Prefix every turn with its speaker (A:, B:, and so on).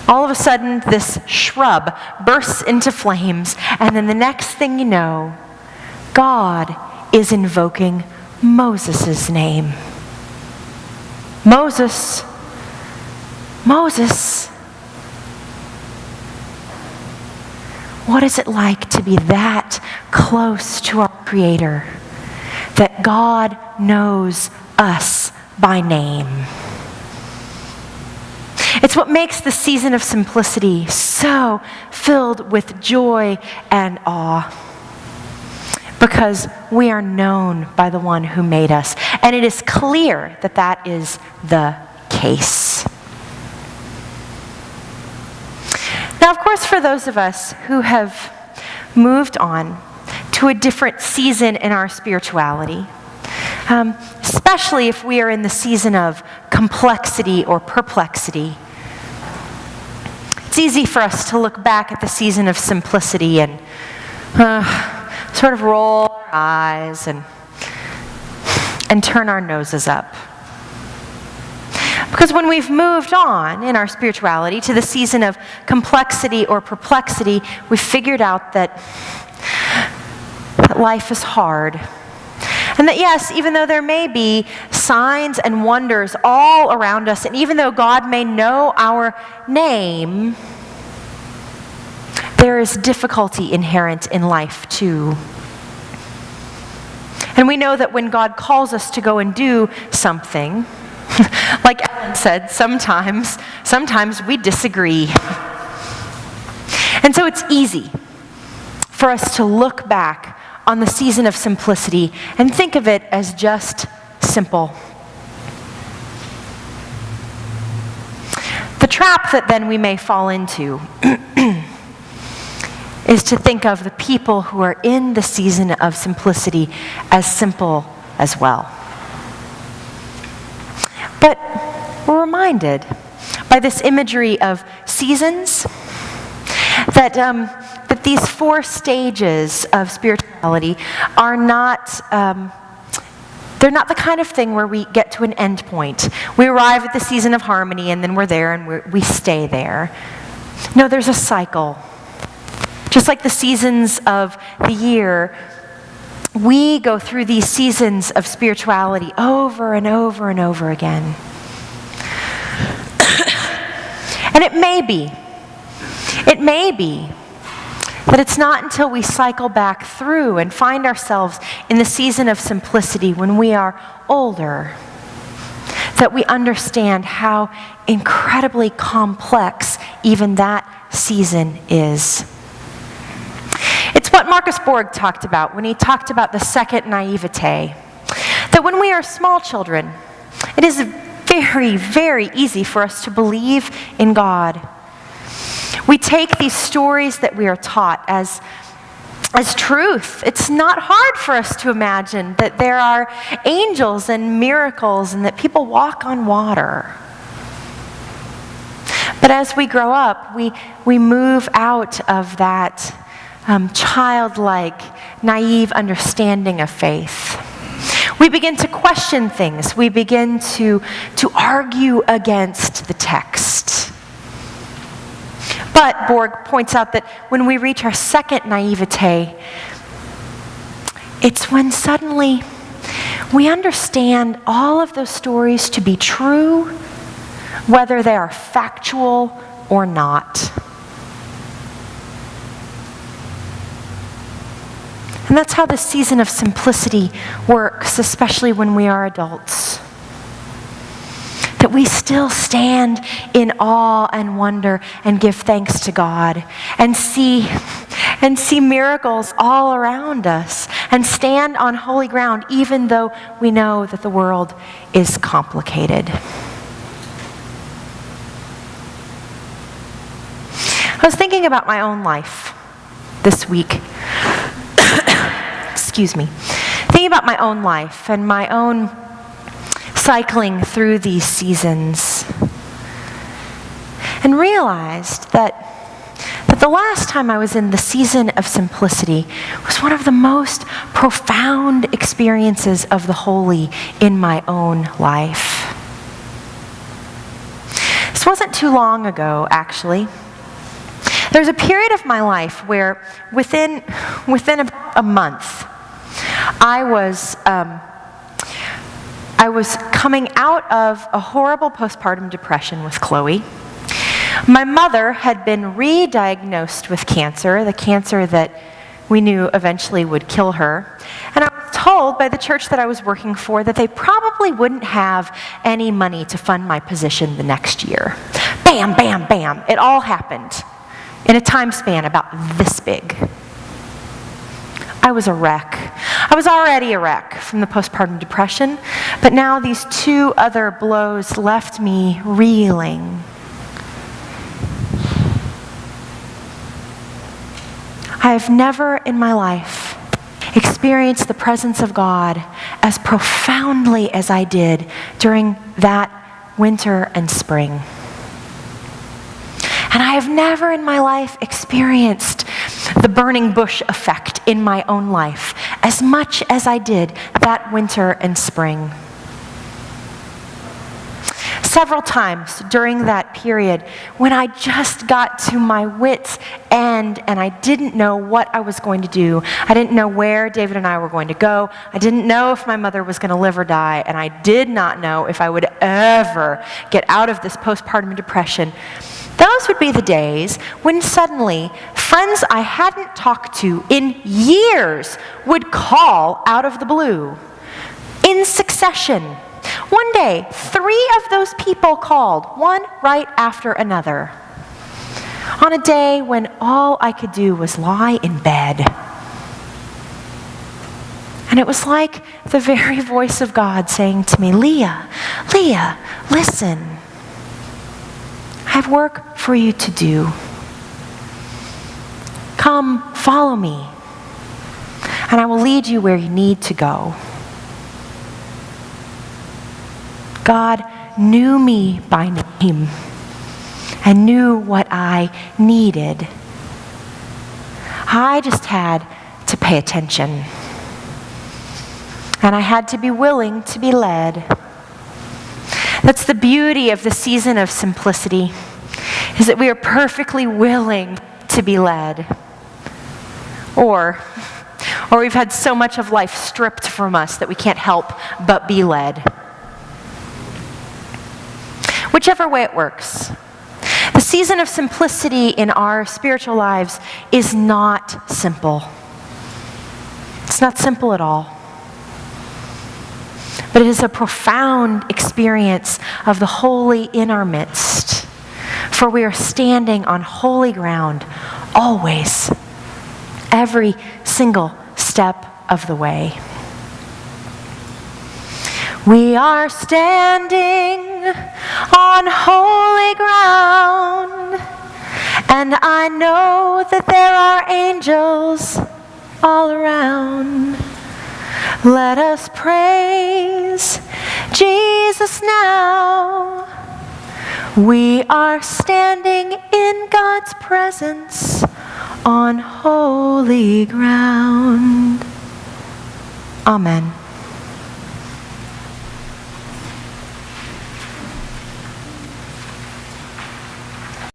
A: All of a sudden, this shrub bursts into flames, and then the next thing you know, God is invoking Moses' name. Moses, Moses. What is it like to be that close to our Creator, that God knows us by name? It's what makes the season of simplicity so filled with joy and awe, because we are known by the one who made us, and it is clear that that is the case. Now, of course, for those of us who have moved on to a different season in our spirituality, especially if we are in the season of complexity or perplexity, it's easy for us to look back at the season of simplicity and sort of roll our eyes and turn our noses up. Because when we've moved on in our spirituality to the season of complexity or perplexity, we've figured out that life is hard. And that yes, even though there may be signs and wonders all around us, and even though God may know our name, there is difficulty inherent in life too. And we know that when God calls us to go and do something, like Ellen said, sometimes we disagree. And so it's easy for us to look back on the season of simplicity and think of it as just simple. The trap that then we may fall into is to think of the people who are in the season of simplicity as simple as well. But we're reminded by this imagery of seasons that these 4 stages of spirituality are not, they're not the kind of thing where we get to an end point. We arrive at the season of harmony and then we're there and we stay there. No, there's a cycle. Just like the seasons of the year, we go through these seasons of spirituality over and over and over again. And it may be that it's not until we cycle back through and find ourselves in the season of simplicity when we are older that we understand how incredibly complex even that season is. It's what Marcus Borg talked about when he talked about the second naivete. That when we are small children, it is very, very easy for us to believe in God. We take these stories that we are taught as truth. It's not hard for us to imagine that there are angels and miracles and that people walk on water. But as we grow up, we move out of that childlike, naive understanding of faith. We begin to question things. We begin to argue against the text. But Borg points out that when we reach our second naivete, it's when suddenly we understand all of those stories to be true, whether they are factual or not. And that's how the season of simplicity works, especially when we are adults. That we still stand in awe and wonder and give thanks to God and see miracles all around us and stand on holy ground even though we know that the world is complicated. I was thinking about my own life this week. Excuse me. Thinking about my own life and my own cycling through these seasons, and realized that the last time I was in the season of simplicity was one of the most profound experiences of the holy in my own life. This wasn't too long ago, actually. There's a period of my life where within a month, I was coming out of a horrible postpartum depression with Chloe. My mother had been re-diagnosed with cancer, the cancer that we knew eventually would kill her. And I was told by the church that I was working for that they probably wouldn't have any money to fund my position the next year. Bam, bam, bam. It all happened in a time span about this big. I was a wreck. I was already a wreck from the postpartum depression, but now these two other blows left me reeling. I have never in my life experienced the presence of God as profoundly as I did during that winter and spring. And I have never in my life experienced the burning bush effect in my own life as much as I did that winter and spring. Several times during that period when I just got to my wits' end and I didn't know what I was going to do. I didn't know where David and I were going to go. I didn't know if my mother was going to live or die, and I did not know if I would ever get out of this postpartum depression. Those would be the days when suddenly friends I hadn't talked to in years would call out of the blue in succession. One day, 3 of those people called, one right after another, on a day when all I could do was lie in bed. And it was like the very voice of God saying to me, Leah, listen. I have work for you to do. Come, follow me, and I will lead you where you need to go. God knew me by name and knew what I needed. I just had to pay attention. And I had to be willing to be led. That's the beauty of the season of simplicity, is that we are perfectly willing to be led. Or we've had so much of life stripped from us that we can't help but be led. Whichever way it works. The season of simplicity in our spiritual lives is not simple. It's not simple at all. But it is a profound experience of the holy in our midst. For we are standing on holy ground always, every single step of the way. We are standing on holy ground, and I know that there are angels all around. Let us praise Jesus now. We are standing in God's presence on holy ground. Amen.